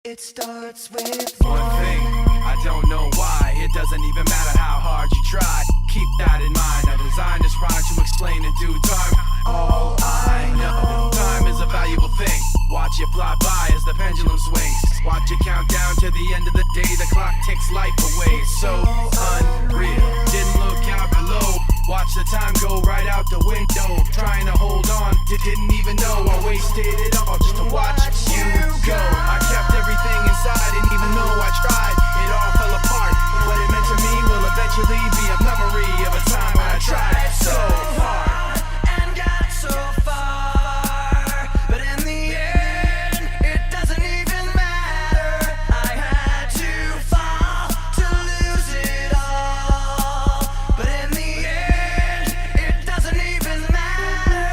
It starts with one thing, I don't know why. It doesn't even matter how hard you try. Keep that in mind. I designed this rhyme to explain in due time. All I know, time is a valuable thing. Watch it fly by as the pendulum swings. Watch it count down to the end of the day. The clock ticks life away. It's so unreal. Didn't look out below. Watch the time go right out the window. Trying to hold on, didn't even know I wasted it all just to watch you go. I kept everything inside, and even though I tried, it all fell apart. What it meant to me will eventually be a memory of a time when I tried so hard and got so far, but in the end, it doesn't even matter. I had to fall to lose it all, but in the end, it doesn't even matter.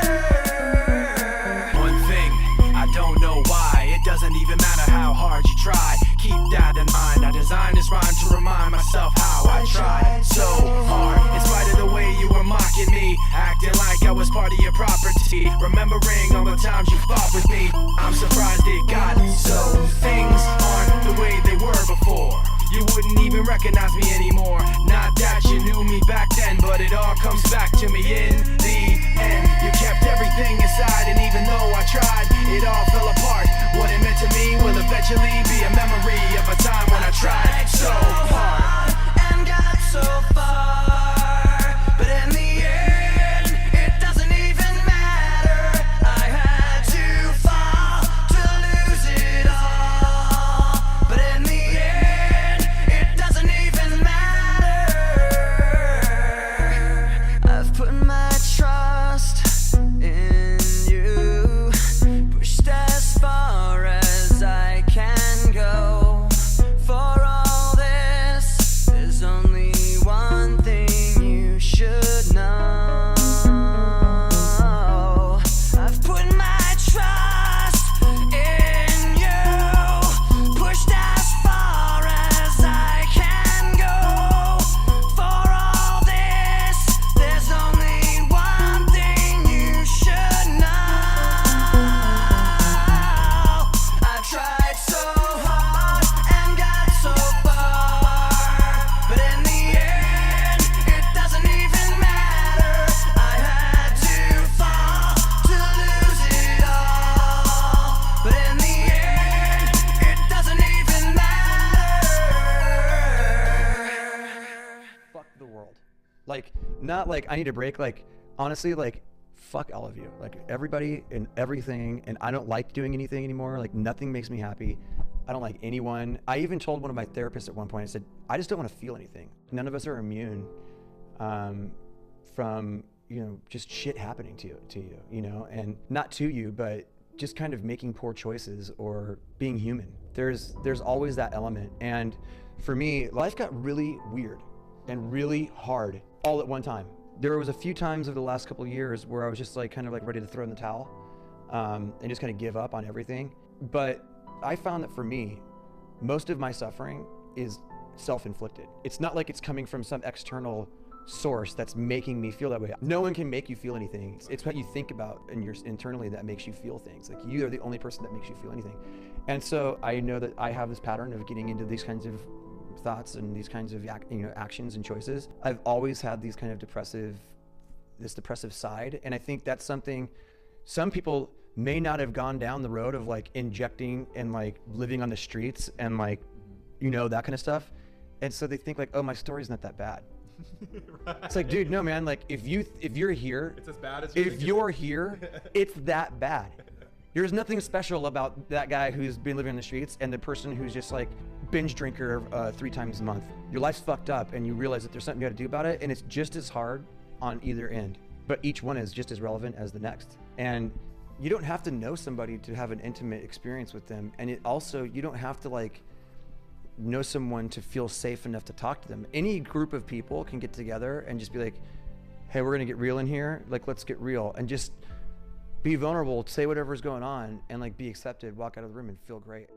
One thing, I don't know why. It doesn't even matter how hard you try. Keep that in mind. I designed this rhyme to remind myself how I tried so hard. In spite of the way you were mocking me, acting like I was part of your property, remembering all the times you fought with me. I'm surprised it got so. Things aren't the way they were before. You wouldn't even recognize me anymore. Not that you knew me back then, but it all comes back to me in the end. You kept everything inside, and even though I tried, it all fell apart. What it meant to me will eventually be a memory of a time when I tried so hard and got so far, but in the end, it doesn't even matter. I had to fall to lose it all, but in the end, it doesn't even matter. I've put my trust in you, pushed as far as I can go. For all this, there's only one thing you should know. I've put my trust in you, pushed as far as I can go. For all this, there's only one thing you should know. I've tried so hard and got so far, but in the end, it doesn't even matter. I had to fall to lose it all, but in the end, it doesn't even matter. Fuck the world. Like, not like I need a break. Like, honestly, like, fuck all of you. Like, everybody and everything. And I don't like doing anything anymore. Like, nothing makes me happy. I don't like anyone. I even told one of my therapists at one point, I said, I just don't want to feel anything. None of us are immune from, you know, just shit happening to you, you know, and not to you, but just kind of making poor choices or being human. There's always that element. And for me, life got really weird and really hard all at one time. There was a few times over the last couple of years where I was just like kind of like ready to throw in the towel and just kind of give up on everything. But I found that for me, most of my suffering is self-inflicted. It's not like it's coming from some external source that's making me feel that way. No one can make you feel anything. It's what you think about and internally that makes you feel things. Like, you are the only person that makes you feel anything. And so I know that I have this pattern of getting into these kinds of thoughts and these kinds of actions and choices. I've always had these kind of depressive side, and I think that's something some people may not have gone down the road of, like injecting and like living on the streets and like, you know, that kind of stuff. And so they think like, oh, my story's not that bad. Right. It's like, dude, no, man. Like, if you're here, It's as bad as if you're here, it's that bad. There's nothing special about that guy who's been living on the streets and the person who's just like binge drinker 3 times a month. Your life's fucked up, and you realize that there's something you got to do about it, and it's just as hard on either end, but each one is just as relevant as the next. And you don't have to know somebody to have an intimate experience with them, and it also, you don't have to like know someone to feel safe enough to talk to them. Any group of people can get together and just be like, hey, we're gonna get real in here. Like, let's get real and just be vulnerable, say whatever's going on, and like be accepted, walk out of the room and feel great.